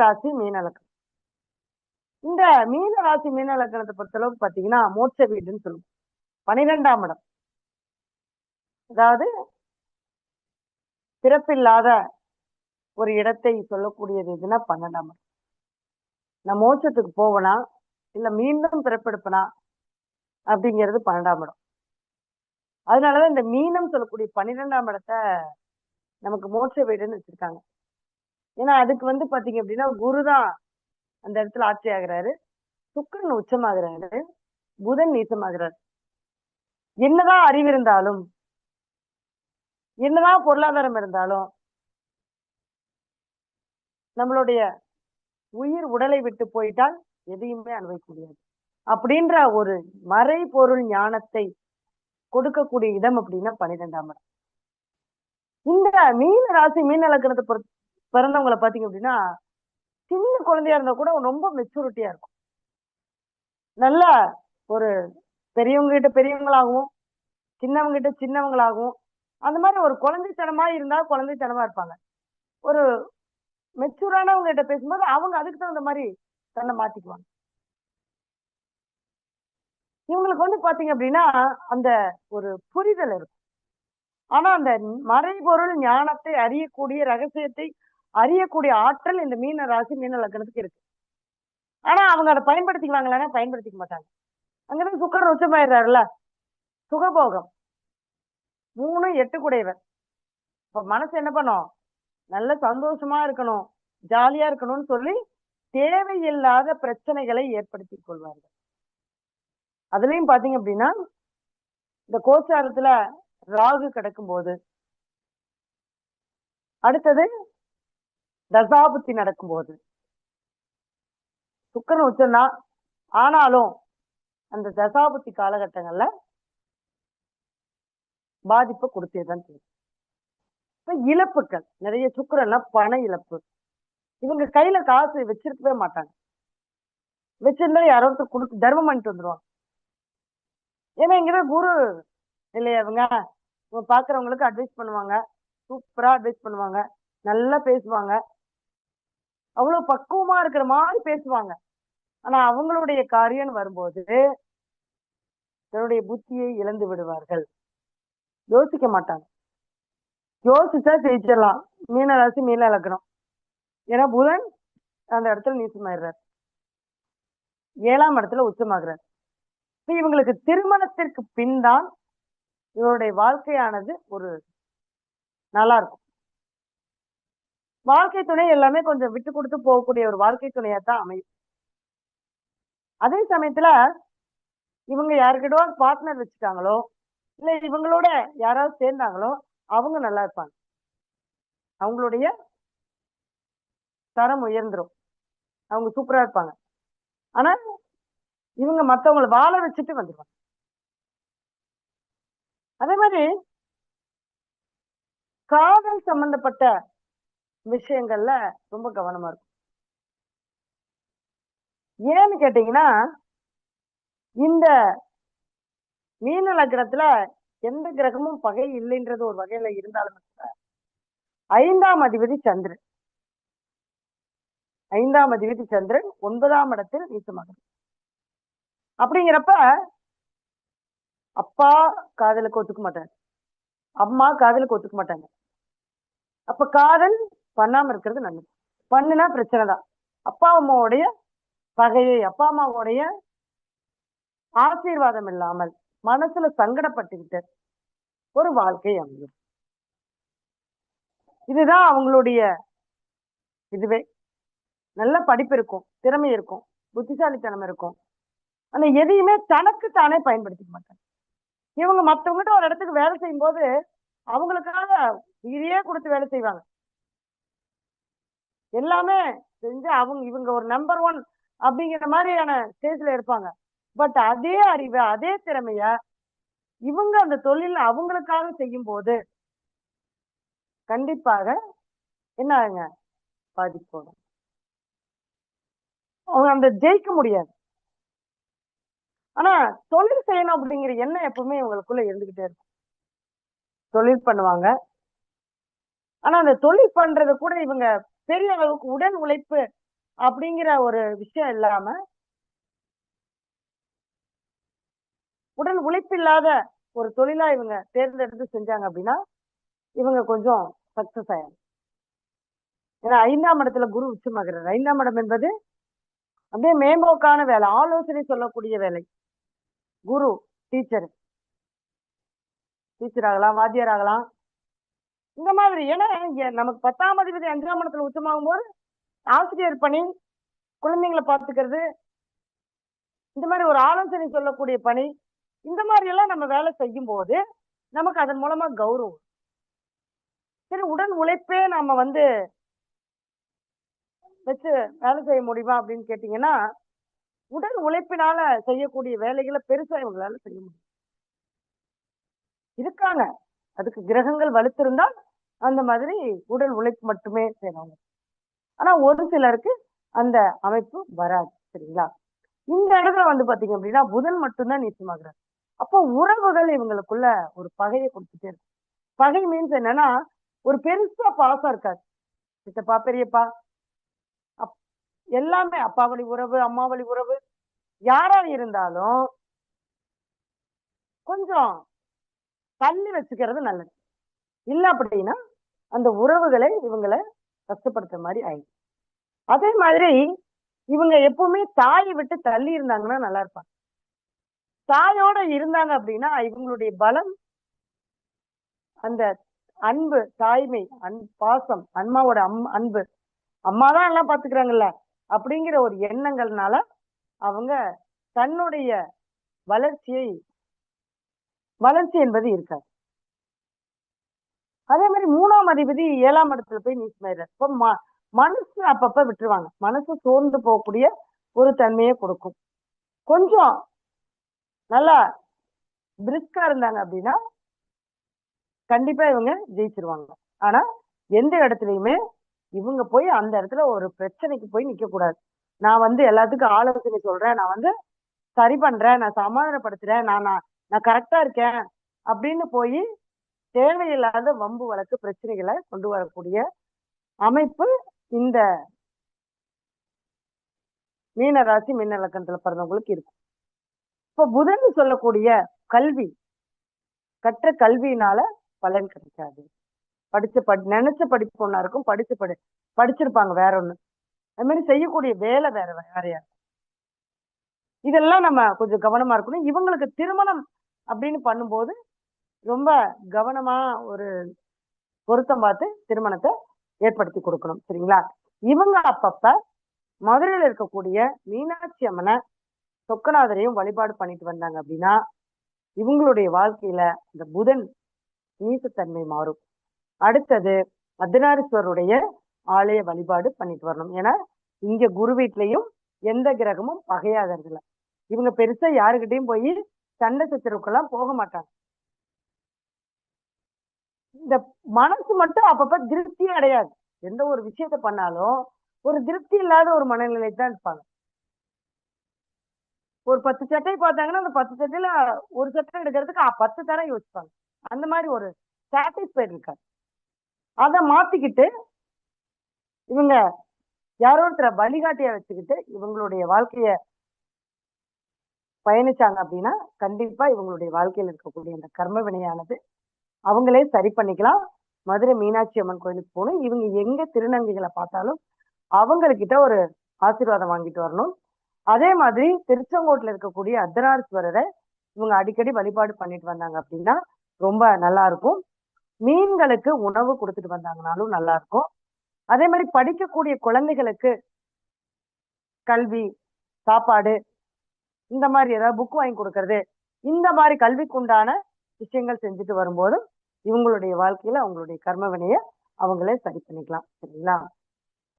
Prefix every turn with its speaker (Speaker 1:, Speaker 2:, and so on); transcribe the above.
Speaker 1: ராசி மீன லக்னம். இந்த மீன ராசி மீன லக்னத்தை பொறுத்தளவுக்கு பாத்தீங்கன்னா மோட்ச வீடுன்னு சொல்லுவோம். 12ஆம் இடம், அதாவது பிறப்பில்லாத ஒரு இடத்தை சொல்லக்கூடியது எதுன்னா 12ஆம் இடம். நான் மோட்சத்துக்கு போவனா இல்ல மீண்டும் பிறப்பெடுப்பனா அப்படிங்கிறது 12ஆம் இடம். அதனாலதான் இந்த மீனம் சொல்லக்கூடிய 12ஆம் இடத்தை நமக்கு மோட்ச வீடுன்னு வச்சிருக்காங்க. ஏன்னா அதுக்கு பாத்தீங்க அப்படின்னா குருதான் அந்த இடத்துல ஆட்சி ஆகிறாரு, சுக்கிரன் உச்சமாகிறாரு, புதன் நீச்சமாகிறாரு. என்னதான் அறிவு இருந்தாலும், என்னதான் பொருளாதாரம் இருந்தாலும், நம்மளுடைய உயிர் உடலை விட்டு போயிட்டால் எதையுமே அனுபவிக்க முடியாது. அப்படின்ற ஒரு மறைபொருள் ஞானத்தை கொடுக்கக்கூடிய இடம் அப்படின்னா 12ஆம் இடம். இந்த மீன ராசி மீன லக்னத்தை பிறந்தவங்களை பாத்தீங்க அப்படின்னா சின்ன குழந்தையா இருந்தா கூட ரொம்ப மெச்சூரிட்டியா இருக்கும். நல்ல ஒரு பெரியவங்க கிட்ட பெரியவங்களாகவும் சின்னவங்க கிட்ட சின்னவங்களாகவும் அந்த மாதிரி ஒரு குழந்தைத்தனமா இருந்தா குழந்தைத்தனமா இருப்பாங்க. ஒரு மெச்சூரானவங்க கிட்ட பேசும்போது அவங்க அதுக்கு தகுந்த மாதிரி தன்னை மாத்திக்குவாங்க. இவங்களுக்கு பாத்தீங்க அப்படின்னா அந்த ஒரு புரிதல் இருக்கும். ஆனா அந்த மறைபொருள் ஞானத்தை அறியக்கூடிய ரகசியத்தை அறியக்கூடிய ஆற்றல் இந்த மீன ராசி மீன லக்னத்துக்கு இருக்கு. ஆனா அவங்க அதை பயன்படுத்திக்குவாங்களா? பயன்படுத்திக்க மாட்டாங்க. அங்கிருந்து சுக்கிரன் உச்சமாயிடுறாருல, சுகபோகம் 3 8 கூடையவர். இப்ப மனசு என்ன பண்ணும்? நல்ல சந்தோஷமா இருக்கணும், ஜாலியா இருக்கணும்னு சொல்லி தேவையில்லாத பிரச்சனைகளை ஏற்படுத்தி கொள்வார்கள். அதுலயும் பாத்தீங்க அப்படின்னா இந்த கோச்சாரத்துல ராகு கிடக்கும் போது, அடுத்தது தசாபுத்தி நடக்கும்போது, சுக்கிரன் உச்சம்தான், ஆனாலும் அந்த தசாபுத்தி காலகட்டங்கள்ல பாதிப்பை கொடுத்தேதான் தெரியும். இப்ப இழப்புகள் நிறைய. சுக்கிரன்னா பண இழப்பு. இவங்க கையில காசு வச்சிருக்கவே மாட்டாங்க. வச்சிருந்தா யாரோ கொடுத்து தர்மம் பண்ணிட்டு வந்துருவாங்க. ஏன்னா இங்கதான் குரு இல்லையா? இவங்க பாக்குறவங்களுக்கு அட்வைஸ் பண்ணுவாங்க, சூப்பரா அட்வைஸ் பண்ணுவாங்க, நல்லா பேசுவாங்க, அவ்வளவு பக்குவமா இருக்கிற மாதிரி பேசுவாங்க. ஆனா அவங்களுடைய காரியம் வரும்போது தன்னுடைய புத்தியை இழந்து விடுவார்கள். யோசிக்க மாட்டாங்க. யோசிச்சா ஜெயிச்சிடலாம். மீன ராசி மீன லக்னம். ஏன்னா புதன் அந்த இடத்துல நீச்சமாயிடுறாரு, 7ஆம் இடத்துல உச்சமாகிறார். இவங்களுக்கு திருமணத்திற்கு பின் தான் இவருடைய வாழ்க்கையானது ஒரு நல்லா இருக்கும். வாழ்க்கை துணை எல்லாமே கொஞ்சம் விட்டு கொடுத்து போகக்கூடிய ஒரு வாழ்க்கை துணையா தான் அமையும். அதே சமயத்துல இவங்க யாருக்கிட்டோ பார்ட்னர் வச்சுட்டாங்களோ இல்ல இவங்களோட யாராவது சேர்ந்தாங்களோ அவங்க நல்லா இருப்பாங்க. அவங்களுடைய தரம் உயர்ந்துரும், அவங்க சூப்பரா இருப்பாங்க. ஆனா இவங்க மத்தவங்களை வாழ வச்சுட்டு வந்துருவாங்க. அதே மாதிரி காதல் சம்பந்தப்பட்ட விஷயங்கள்ல ரொம்ப கவனமா இருக்கும். ஏன்னு கேட்டீங்கன்னா இந்த மீன லக்னத்துல எந்த கிரகமும் பகை இல்லைன்றது ஒரு வகையில இருந்தாலும் 5ஆம் அதிபதி சந்திரன். 5ஆம் அதிபதி சந்திரன் 9ஆம் இடத்தில் நீச்சமாகும். அப்படிங்கிறப்ப அப்பா காதலுக்கு ஒத்துக்க மாட்டாங்க, அம்மா காதலுக்கு ஒத்துக்க மாட்டாங்க. அப்ப காதல் பண்ணாம இருக்கிறது நல்லது. பண்ணுனா பிரச்சனை தான். அப்பா அம்மாவுடைய பகையை, அப்பா அம்மாவுடைய ஆசீர்வாதம் இல்லாமல் மனசுல சங்கடப்பட்டுக்கிட்டு ஒரு வாழ்க்கை அமையும். இதுதான் அவங்களுடைய இதுவே. நல்ல படிப்பு இருக்கும், திறமை இருக்கும், புத்திசாலித்தனம் இருக்கும். ஆனா எதையுமே தனக்கு தானே பயன்படுத்திக்க மாட்டாங்க. இவங்க மத்தவங்ககிட்ட ஒரு இடத்துக்கு வேலை செய்யும் போது அவங்களுக்காக உயிரையே கொடுத்து வேலை செய்வாங்க. எல்லாமே செஞ்சு இவங்க ஒரு நம்பர் 1 அப்படிங்கிற மாதிரியான ஸ்டேஜ்ல இருப்பாங்க. பட் அதே அறிவு அதே திறமைய இவங்க அந்த தொழில் அவங்களுக்காக செய்யும் போது கண்டிப்பாக என்ன ஆகுங்க? பாதிப்போம். அவங்க அந்த ஜெயிக்க முடியாது. ஆனா தொழில் செய்யணும் அப்படிங்கிற எண்ணம் எப்பவுமே இவங்களுக்குள்ள இருந்துகிட்டே இருக்கும். தொழில் பண்ணுவாங்க. ஆனா அந்த தொழில் பண்றத கூட இவங்க பெரிய அளவுக்கு உடல் உழைப்பு அப்படிங்கிற ஒரு விஷயம் இல்லாம உடல் உழைப்பில்லாத ஒரு தொழிலா இவங்க தேர்ந்தெடுத்து செஞ்சாங்க அப்படின்னா இவங்க கொஞ்சம் சக்சஸ் ஆயிடும். ஏன்னா 5ஆம் இடத்துல குரு உச்சமாகிறார். 5ஆம் இடம் என்பது அப்படியே மேம்போக்கான வேலை, ஆலோசனை சொல்லக்கூடிய வேலை. குரு டீச்சர் ஆகலாம், வாத்தியார் ஆகலாம். இந்த மாதிரி ஏன்னா நமக்கு 10ஆம் அதிபதி 5ஆம் இடத்துல உச்சமாகும் போது ஆசிரியர் பணி, குழந்தைங்களை பார்த்துக்கிறது, இந்த மாதிரி ஒரு ஆலோசனை சொல்லக்கூடிய பணி, இந்த மாதிரி எல்லாம் நம்ம வேலை செய்யும் போது நமக்கு அதன் மூலமா கௌரவம். சரி, உடல் உழைப்பே நாம வச்சு வேலை செய்ய முடியுமா அப்படின்னு கேட்டீங்கன்னா, உடல் உழைப்பினால செய்யக்கூடிய வேலைகளை பெருசா இவங்களால செய்ய முடியும். இருக்காங்க, அதுக்கு கிரகங்கள் வலுத்திருந்தால் அந்த மாதிரி உடல் உழைப்பு மட்டுமே செய்வாங்க. ஆனா ஒரு சிலருக்கு அந்த அமைப்பு வராது. சரிங்களா? இந்த இடத்துல பாத்தீங்க அப்படின்னா புதன் மட்டும்தான் நீச்சமாகிறார். அப்போ உறவுகள் இவங்களுக்குள்ள ஒரு பகையை கொடுத்துட்டே இருக்கு. பகை மீன்ஸ் என்னன்னா, ஒரு பெருசா பாசம் இருக்காது. சித்தப்பா, பெரியப்பா, எல்லாமே அப்பா வழி உறவு, அம்மா வழி உறவு, யாரா இருந்தாலும் கொஞ்சம் தள்ளி வச்சுக்கிறது நல்லது. இல்ல அப்படின்னா அந்த உறவுகளை இவங்களை கஷ்டப்படுத்துற மாதிரி ஆயிடும். அதே மாதிரி இவங்க எப்பவுமே தாயை விட்டு தள்ளி இருந்தாங்கன்னா நல்லா இருப்பாங்க. தாயோட இருந்தாங்க அப்படின்னா இவங்களுடைய பலம் அந்த அன்பு, தாய்மை, பாசம், அம்மாவோட அன்பு, அம்மாதான் எல்லாம் பாத்துக்கிறாங்கல்ல அப்படிங்கிற ஒரு எண்ணங்கள்னால அவங்க தன்னுடைய வளர்ச்சி என்பது இருக்காது. அதே மாதிரி 3ஆம் அதிபதி 7ஆம் இடத்துல போய் நீச்சமாயிடுறாரு. இப்போ மனசு அப்பப்ப விட்டுருவாங்க. மனசு சோர்ந்து போகக்கூடிய ஒரு தன்மையை கொடுக்கும். கொஞ்சம் நல்லா பிரிஸ்கா இருந்தாங்க அப்படின்னா கண்டிப்பா இவங்க ஜெயிச்சிருவாங்க. ஆனா எந்த இடத்துலயுமே இவங்க போய் அந்த இடத்துல ஒரு பிரச்சனைக்கு போய் நிக்க கூடாது. நான் எல்லாத்துக்கும் ஆலோசனை சொல்றேன், நான் சரி பண்றேன், நான் சமாதானப்படுத்துறேன், நான் கரெக்டா இருக்கேன் அப்படின்னு போய் தேவையில்லாத வம்பு வழக்கு பிரச்சனைகளை கொண்டு வரக்கூடிய அமைப்பு இந்த மீன ராசி மீன லக்கணத்துல பிறந்தவங்களுக்கு இருக்கும். இப்ப புதன் சொல்லக்கூடிய கல்வி, கற்ற கல்வியினால பலன் கிடைக்காது. நினைச்ச படிப்பு ஒண்ணா இருக்கும், படிச்சிருப்பாங்க வேற ஒண்ணு. அது மாதிரி செய்யக்கூடிய வேலை வேறையா. இதெல்லாம் நம்ம கொஞ்சம் கவனமா இருக்கணும். இவங்களுக்கு திருமணம் அப்படின்னு பண்ணும்போது ரொம்ப கவனமா ஒரு பொருத்தம் பார்த்து திருமணத்தை ஏற்படுத்தி கொடுக்கணும். சரிங்களா? இவங்க அப்பப்ப மதுரையில இருக்கக்கூடிய மீனாட்சி அம்மனை, சொக்கநாதரையும் வழிபாடு பண்ணிட்டு வந்தாங்க அப்படின்னா இவங்களுடைய வாழ்க்கையில இந்த புதன் நீசத்தன்மை மாறும். அடுத்தது அர்த்தநாரீஸ்வரருடைய ஆலய வழிபாடு பண்ணிட்டு வரணும். ஏன்னா இங்க குரு வீட்லயும் எந்த கிரகமும் பகையாகிறது இல்லை. இவங்க பெருசா யாருக்கிட்டையும் போய் சண்டை சச்சரவுக்கெல்லாம் போக மாட்டாங்க. இந்த மனசு மட்டும் அப்பப்ப திருப்தியே அடையாது. எந்த ஒரு விஷயத்த பண்ணாலும் ஒரு திருப்தி இல்லாத ஒரு மனநிலை தான் இருப்பாங்க. ஒரு 10 சட்டை பார்த்தாங்கன்னா அந்த 10 சட்டையில ஒரு சட்டை எடுக்கிறதுக்கு 10 தடவை யோசிப்பாங்க. அந்த மாதிரி ஒரு சாட்டிஸ்ஃபைட் இருக்காது. அதை மாத்திக்கிட்டு இவங்க யாரோ ஒருத்தர வழிகாட்டியா வச்சுக்கிட்டு இவங்களுடைய வாழ்க்கைய பயணிச்சாங்க அப்படின்னா கண்டிப்பா இவங்களுடைய வாழ்க்கையில் இருக்கக்கூடிய அந்த கர்ம வினையானது அவங்களே சரி பண்ணிக்கலாம். மதுரை மீனாட்சி அம்மன் கோயிலுக்கு போகணும். இவங்க எங்க திருநங்கைகளை பார்த்தாலும் அவங்கக்கிட்ட ஒரு ஆசீர்வாதம் வாங்கிட்டு வரணும். அதே மாதிரி திருச்செங்கோட்டுல இருக்கக்கூடிய அர்த்தநாரீஸ்வரரை இவங்க அடிக்கடி வழிபாடு பண்ணிட்டு வந்தாங்க அப்படின்னா ரொம்ப நல்லா இருக்கும். மீன்களுக்கு உணவு கொடுத்துட்டு வந்தாங்கனாலும் நல்லா இருக்கும். அதே மாதிரி படிக்கக்கூடிய குழந்தைகளுக்கு கல்வி, சாப்பாடு, இந்த மாதிரி ஏதாவது புக் வாங்கி கொடுக்கறது, இந்த மாதிரி கல்விக்குண்டான விஷயங்கள் செஞ்சுட்டு வரும்போது இவங்களுடைய வாழ்க்கையில அவங்களுடைய கர்ம வினையை அவங்களே சரி பண்ணிக்கலாம். சரிங்களா?